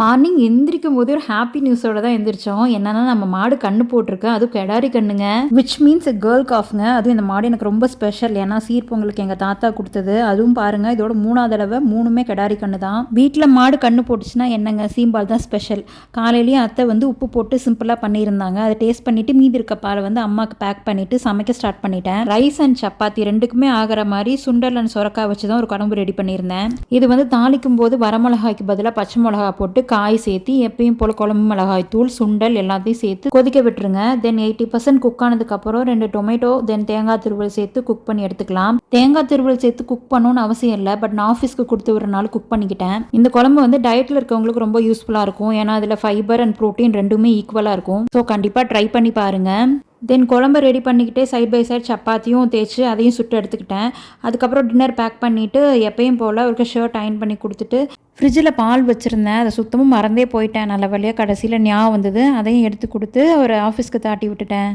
Morning எந்திரிக்கும் போது ஒரு ஹாப்பி நியூஸோட தான் எந்திரிச்சோம். என்னன்னா நம்ம மாடு கண்ணு போட்டிருக்கு. அதுவும் கெடாரி கண்ணுங்க. விச் மீன்ஸ் கேர்ள் காஃப்ங்க. அதுவும் இந்த மாடு எனக்கு ரொம்ப ஸ்பெஷல். ஏன்னா சீர்பொங்கலுக்கு எங்க தாத்தா கொடுத்தது. அதுவும் பாருங்க இதோட 3வது தடவை 3மே கெடாரி கண்ணு தான். வீட்டில் மாடு கண்ணு போட்டுச்சுன்னா என்னங்க சீம்பால் தான் ஸ்பெஷல். காலையிலேயே அத்தை வந்து உப்பு போட்டு சிம்பிளாக பண்ணியிருந்தாங்க. அதை டேஸ்ட் பண்ணிட்டு மீதி இருக்க பாலை வந்து அம்மாவுக்கு பேக் பண்ணிட்டு சமைக்க ஸ்டார்ட் பண்ணிட்டேன். ரைஸ் அண்ட் சப்பாத்தி ரெண்டுக்குமே ஆகிற மாதிரி சுண்டல் அண்ட் சொரக்காய் வச்சு தான் ஒரு குழம்பு ரெடி பண்ணியிருந்தேன். இது வந்து தாளிக்கும் போது வரமிளகாய்க்கு பதிலாக பச்சை மிளகா போட்டு காய் சேர்த்து எப்பயும் போல் குழம்பு மிளகாய் தூள் சுண்டல் எல்லாத்தையும் சேர்த்து கொதிக்க விட்டுருங்க. தென் 80% குக் ஆனதுக்கப்புறம் 2 டொமேட்டோ தென் தேங்காய் துருவல் சேர்த்து குக் பண்ணி எடுத்துக்கலாம். தேங்காய் துருவல் சேர்த்து குக் பண்ணணும்னு அவசியம் இல்லை. பட் நான் ஆஃபீஸ்க்கு கொடுத்து விடுறனால குக் பண்ணிக்கிட்டேன். இந்த குழம்பு வந்து டயட்டில் இருக்கவங்களுக்கு ரொம்ப யூஸ்ஃபுல்லாக இருக்கும். ஏன்னா அதில் ஃபைபர் அண்ட் ப்ரோட்டீன் ரெண்டுமே ஈக்குவலாக இருக்கும். ஸோ கண்டிப்பாக ட்ரை பண்ணி பாருங்கள். தென் குழம்பு ரெடி பண்ணிக்கிட்டே சைட் பை சைட் சப்பாத்தியும் தேய்ச்சி அதையும் சுட்டு எடுத்துக்கிட்டேன். அதுக்கப்புறம் டின்னர் பேக் பண்ணிவிட்டு எப்பயும் போல் ஒரு ஷர்ட் அயன் பண்ணி கொடுத்துட்டு ஃப்ரிட்ஜில் பால் வச்சுருந்தேன். அதை சுத்தமும் மறந்தே போயிட்டேன். நல்ல வழியாக கடைசியில் ஞாபகம் வந்தது. அதையும் எடுத்து கொடுத்து ஒரு ஆஃபீஸ்க்கு தாட்டி விட்டுட்டேன்.